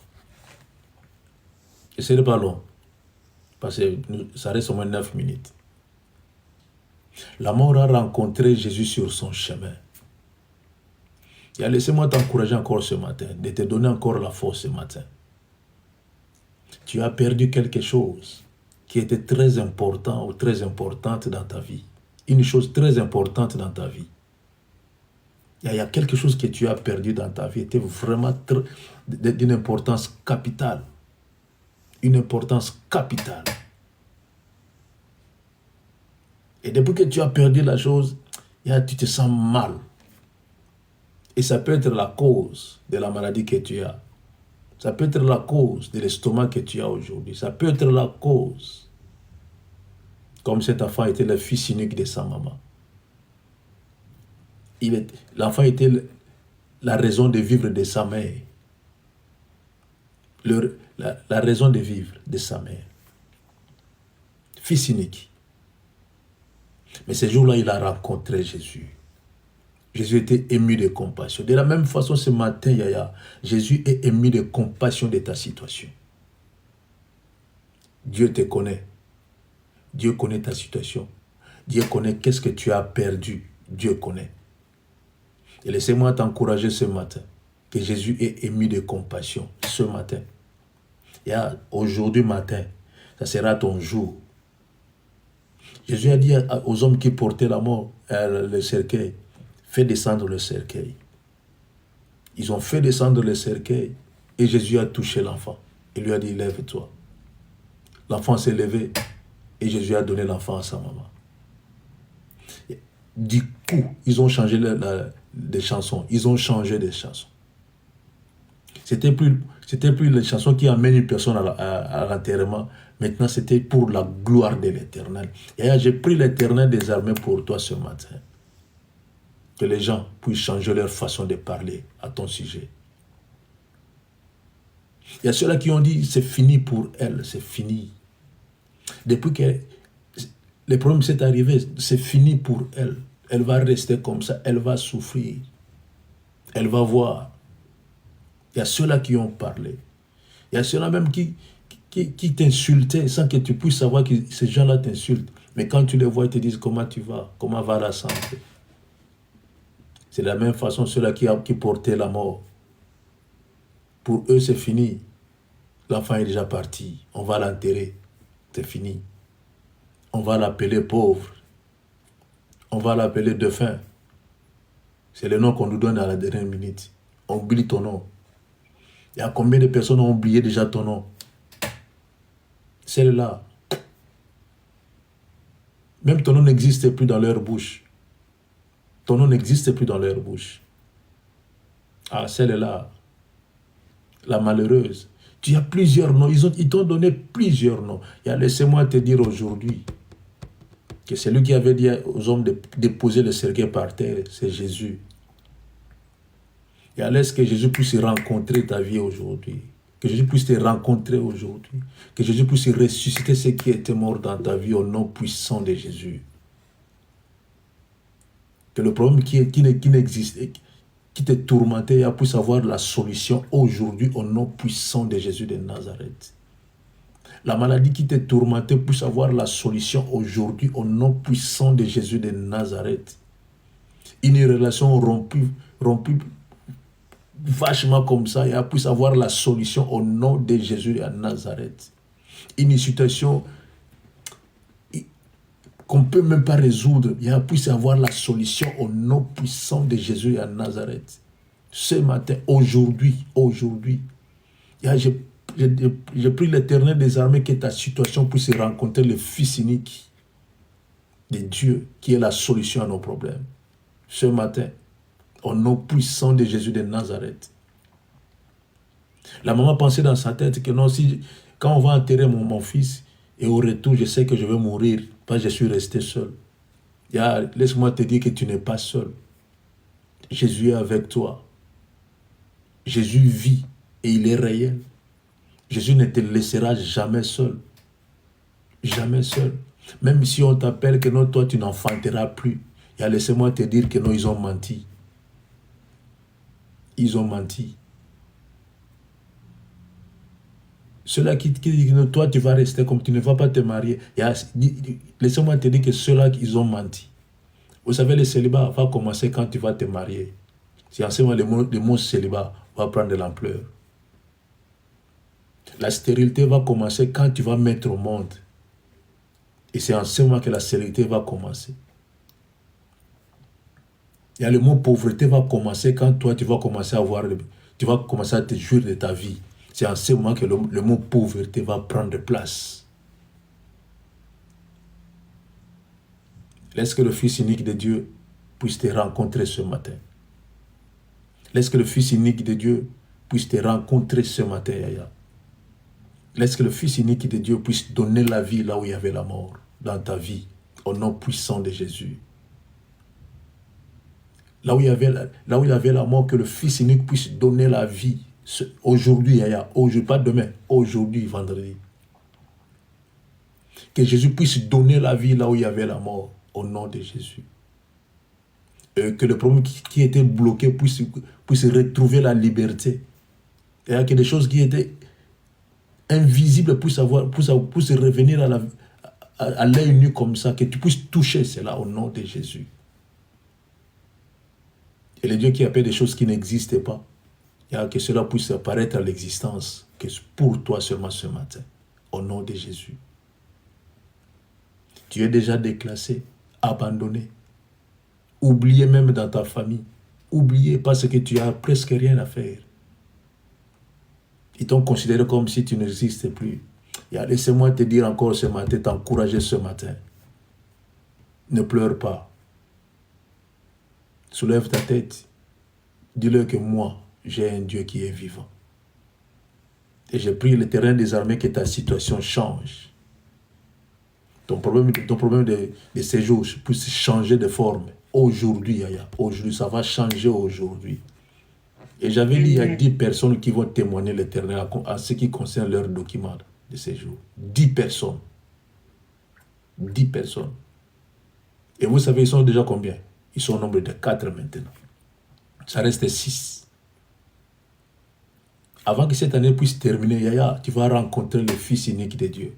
Et ce n'est pas long, parce que ça reste au moins 9 minutes. La mort a rencontré Jésus sur son chemin. Et laissez-moi t'encourager encore ce matin, de te donner encore la force ce matin. Tu as perdu quelque chose qui était très important ou très importante dans ta vie. Une chose très importante dans ta vie. Il y a quelque chose que tu as perdu dans ta vie, était vraiment d'une importance capitale. Une importance capitale. Et depuis que tu as perdu la chose, tu te sens mal. Et ça peut être la cause de la maladie que tu as. Ça peut être la cause de l'estomac que tu as aujourd'hui. Ça peut être la cause. Comme cet enfant était le fils unique de sa maman. L'enfant était la raison de vivre de sa mère. La raison de vivre de sa mère. Fils unique. Mais ce jour-là, il a rencontré Jésus. Jésus était ému de compassion. De la même façon, ce matin, Yaya, Jésus est ému de compassion de ta situation. Dieu te connaît. Dieu connaît ta situation. Dieu connaît qu'est-ce que tu as perdu. Dieu connaît. Et laissez-moi t'encourager ce matin, que Jésus est ému de compassion ce matin. Et aujourd'hui matin, ça sera ton jour. Jésus a dit aux hommes qui portaient la mort, le cercueil, fais descendre le cercueil. Ils ont fait descendre le cercueil et Jésus a touché l'enfant. Il lui a dit, lève-toi. L'enfant s'est levé et Jésus a donné l'enfant à sa maman. Du coup, ils ont changé des chansons. Ils ont changé des chansons. C'était plus les chansons qui amènent une personne à l'enterrement. Maintenant, c'était pour la gloire de l'Éternel. Et j'ai pris l'Éternel des armées pour toi ce matin. Que les gens puissent changer leur façon de parler à ton sujet. Il y a ceux-là qui ont dit, c'est fini pour elle, c'est fini. Depuis que le problème s'est arrivé, c'est fini pour elle. Elle va rester comme ça, elle va souffrir. Elle va voir. Il y a ceux-là qui ont parlé. Il y a ceux-là même qui t'insultaient sans que tu puisses savoir que ces gens-là t'insultent. Mais quand tu les vois, ils te disent comment tu vas, comment va la santé. C'est de la même façon ceux-là qui portaient la mort. Pour eux, c'est fini. L'enfant est déjà parti. On va l'enterrer. C'est fini. On va l'appeler pauvre. On va l'appeler défunt. C'est le nom qu'on nous donne à la dernière minute. On oublie ton nom. Il y a combien de personnes ont oublié déjà ton nom? Celle-là. Même ton nom n'existe plus dans leur bouche. Ton nom n'existe plus dans leur bouche. Ah, celle-là, la malheureuse. Tu as plusieurs noms. Ils t'ont donné plusieurs noms. Laissez-moi te dire aujourd'hui que c'est lui qui avait dit aux hommes de déposer le cercueil par terre, c'est Jésus. Et laisse que Jésus puisse rencontrer ta vie aujourd'hui. Que Jésus puisse te rencontrer aujourd'hui. Que Jésus puisse ressusciter ceux qui étaient morts dans ta vie au nom puissant de Jésus. Que le problème qui n'existe, qui te tourmentait, puisse avoir la solution aujourd'hui au nom puissant de Jésus de Nazareth. La maladie qui te tourmentait puisse avoir la solution aujourd'hui au nom puissant de Jésus de Nazareth. Une relation rompue vachement comme ça, et puisse avoir la solution au nom de Jésus de Nazareth. Une situation qu'on ne peut même pas résoudre, il puisse avoir la solution au nom puissant de Jésus de Nazareth. Ce matin, aujourd'hui, je prie l'Éternel des armées que ta situation puisse rencontrer le Fils unique de Dieu, qui est la solution à nos problèmes. Ce matin, au nom puissant de Jésus de Nazareth. La maman pensait dans sa tête que non, quand on va enterrer mon fils, et au retour, je sais que je vais mourir, parce que je suis resté seul. Laisse-moi te dire que tu n'es pas seul. Jésus est avec toi. Jésus vit et il est réel. Jésus ne te laissera jamais seul. Jamais seul. Même si on t'appelle que non, toi tu n'enfanteras plus. Laissez-moi te dire que non, ils ont menti. Ils ont menti. Ceux-là qui disent que toi tu vas rester comme tu ne vas pas te marier. Laissez-moi te dire que ceux-là, ils ont menti. Vous savez, le célibat va commencer quand tu vas te marier. C'est en ce moment le mot célibat va prendre de l'ampleur. La stérilité va commencer quand tu vas mettre au monde. Et c'est en ce moment que la stérilité va commencer. Le mot pauvreté va commencer quand toi tu vas commencer à te jouir de ta vie. C'est en ce moment que le mot pauvreté va prendre place. Laisse que le Fils unique de Dieu puisse te rencontrer ce matin. Laisse que le Fils unique de Dieu puisse te rencontrer ce matin, Yaya. Laisse que le Fils unique de Dieu puisse donner la vie là où il y avait la mort, dans ta vie, au nom puissant de Jésus. Là où il y avait la mort, que le Fils unique puisse donner la vie. Aujourd'hui, Yaya, aujourd'hui, pas demain, aujourd'hui, vendredi. Que Jésus puisse donner la vie là où il y avait la mort, au nom de Jésus. Que le problème qui était bloqué puisse retrouver la liberté. Et que des choses qui étaient invisibles puissent revenir à l'œil nu comme ça, que tu puisses toucher cela au nom de Jésus. Et le Dieu qui appelle des choses qui n'existaient pas, que cela puisse apparaître à l'existence, que pour toi seulement ce matin, au nom de Jésus. Tu es déjà déclassé, abandonné, oublié même dans ta famille, oublié parce que tu as presque rien à faire. Ils t'ont considéré comme si tu n'existais plus. Laissez-moi te dire encore ce matin, t'encourager ce matin. Ne pleure pas. Soulève ta tête. Dis-leur que moi, j'ai un Dieu qui est vivant. Et j'ai prié l'Éternel des armées que ta situation change. Ton problème de séjour puisse changer de forme. Aujourd'hui, Yaya. Aujourd'hui, ça va changer aujourd'hui. Et j'avais dit, il y a 10 personnes qui vont témoigner l'Éternel en ce qui concerne leurs documents de séjour. 10 personnes. 10 personnes. Et vous savez, ils sont déjà combien? Ils sont au nombre de 4 maintenant. Ça reste 6. Avant que cette année puisse terminer, Yaya, tu vas rencontrer le Fils unique de Dieu.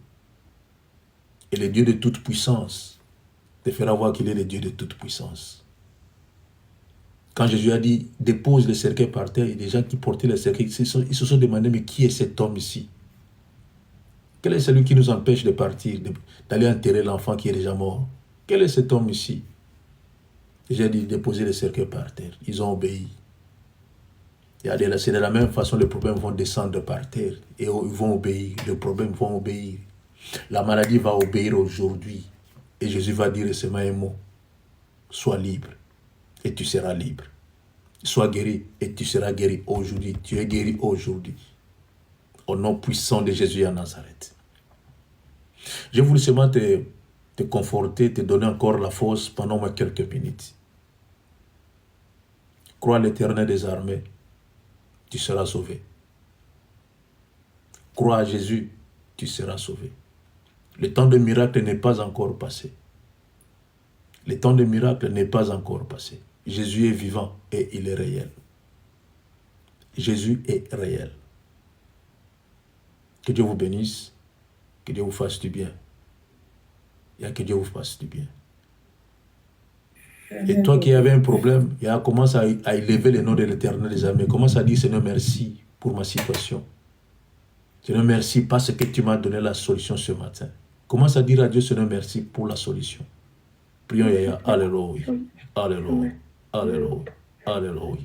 Et le Dieu de toute puissance te fera voir qu'il est le Dieu de toute puissance. Quand Jésus a dit, dépose le cercueil par terre, et les gens qui portaient le cercueil, ils se sont demandé, mais qui est cet homme ici? Quel est celui qui nous empêche de partir, d'aller enterrer l'enfant qui est déjà mort? Quel est cet homme ici? J'ai dit, déposer le cercueil par terre. Ils ont obéi. Et c'est de la même façon, les problèmes vont descendre par terre. Et ils vont obéir. Les problèmes vont obéir. La maladie va obéir aujourd'hui. Et Jésus va dire seulement un mot. Sois libre. Et tu seras libre. Sois guéri. Et tu seras guéri aujourd'hui. Tu es guéri aujourd'hui. Au nom puissant de Jésus à Nazareth. Je voulais seulement te conforter, te donner encore la force pendant moins quelques minutes. Crois à l'Éternel des armées, tu seras sauvé. Crois à Jésus, tu seras sauvé. Le temps de miracle n'est pas encore passé. Le temps de miracle n'est pas encore passé. Jésus est vivant et il est réel. Jésus est réel. Que Dieu vous bénisse, que Dieu vous fasse du bien. Et que Dieu vous fasse du bien. Et toi qui avais un problème, commence à élever le nom de l'Éternel des armées. Commence à dire, Seigneur, merci pour ma situation. Seigneur, merci parce que tu m'as donné la solution ce matin. Commence à dire à Dieu, Seigneur, merci pour la solution. Prions, Yaya. Alléluia. Alléluia. Alléluia. Alléluia.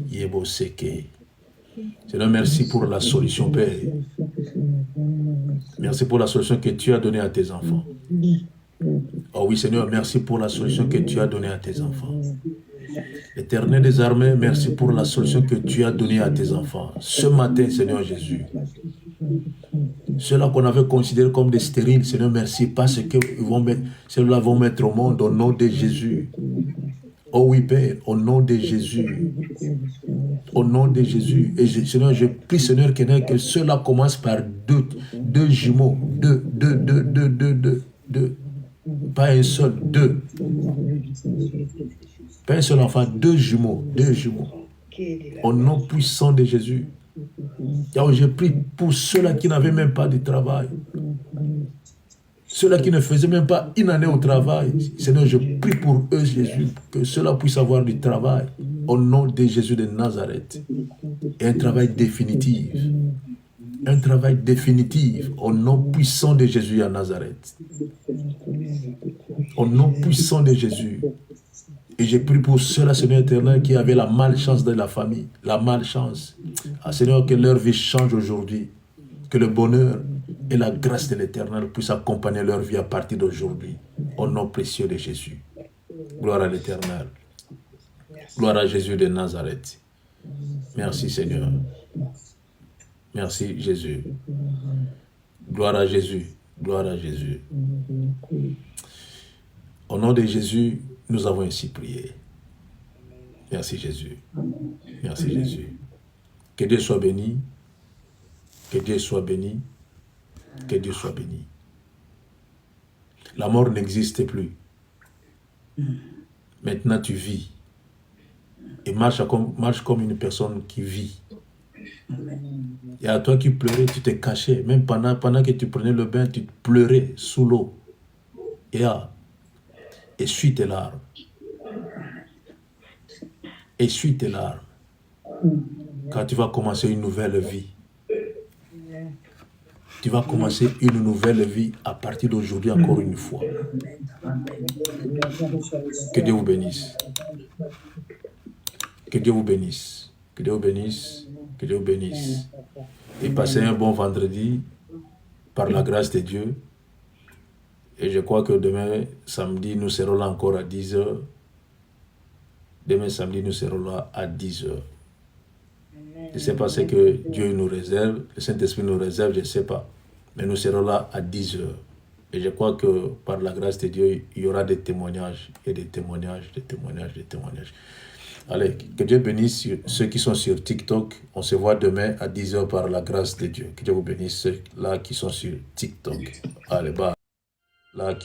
Yebo seke. Seigneur, merci pour la solution, Père. Merci pour la solution que tu as donnée à tes enfants. Oh oui, Seigneur, merci pour la solution que tu as donnée à tes enfants. Éternel des armées, merci pour la solution que tu as donnée à tes enfants. Ce matin, Seigneur Jésus, ceux-là qu'on avait considérés comme des stériles, Seigneur, merci, parce que ceux-là vont mettre au monde au nom de Jésus. Oh oui, Père, au nom de Jésus. Au nom de Jésus. Et Seigneur, je prie, Seigneur, que ceux-là commencent par deux jumeaux. Deux. Pas un seul, deux. Pas un seul enfant, deux jumeaux. Au nom puissant de Jésus. Alors, je prie pour ceux-là qui n'avaient même pas de travail. Ceux-là qui ne faisaient même pas une année au travail. Seigneur, je prie pour eux, Jésus, que ceux-là puissent avoir du travail. Au nom de Jésus de Nazareth. Et un travail définitif. Un travail définitif. Au nom puissant de Jésus à Nazareth. Au nom puissant de Jésus. Et je prie pour ceux-là, Seigneur éternel, qui avaient la malchance de la famille. La malchance. Ah, Seigneur, que leur vie change aujourd'hui. Que le bonheur et la grâce de l'Éternel puissent accompagner leur vie à partir d'aujourd'hui. Au nom précieux de Jésus. Gloire à l'Éternel. Gloire à Jésus de Nazareth. Merci Seigneur. Merci Jésus. Gloire à Jésus. Gloire à Jésus. Au nom de Jésus, nous avons ainsi prié. Merci Jésus. Merci Jésus. Que Dieu soit béni. Que Dieu soit béni. Que Dieu soit béni. La mort n'existe plus. Maintenant tu vis. Et marche comme une personne qui vit. Et à toi qui pleurais, tu t'es caché. Même pendant que tu prenais le bain, tu pleurais sous l'eau. Et essuie tes larmes. Essuie tes larmes. Car tu vas commencer une nouvelle vie. Tu vas commencer une nouvelle vie à partir d'aujourd'hui encore une fois. Que Dieu vous bénisse. Que Dieu vous bénisse. Que Dieu vous bénisse. Que Dieu vous bénisse. Et passez un bon vendredi par la grâce de Dieu. Et je crois que demain, samedi, nous serons là encore à 10h. Demain, samedi, nous serons là à 10h. Je ne sais pas ce que Dieu nous réserve, le Saint-Esprit nous réserve, je ne sais pas. Mais nous serons là à 10h. Et je crois que par la grâce de Dieu, il y aura des témoignages et des témoignages, des témoignages, des témoignages. Allez, que Dieu bénisse ceux qui sont sur TikTok. On se voit demain à 10h par la grâce de Dieu. Que Dieu vous bénisse ceux-là qui sont sur TikTok. Allez, bye. Là.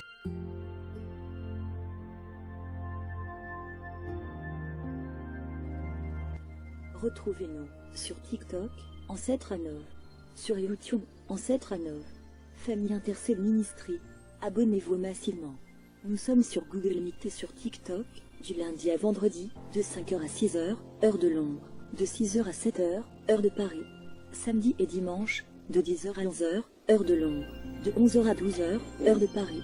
Retrouvez-nous sur TikTok, Ancêtre à Nov, sur YouTube, Ancêtre à Nov, Famille Intercelle Ministry. Abonnez-vous massivement. Nous sommes sur Google Meet et sur TikTok, du lundi à vendredi, de 5h à 6h, heure de Londres, de 6h à 7h, heure de Paris. Samedi et dimanche, de 10h à 11h, heure de Londres, de 11h à 12h, heure de Paris.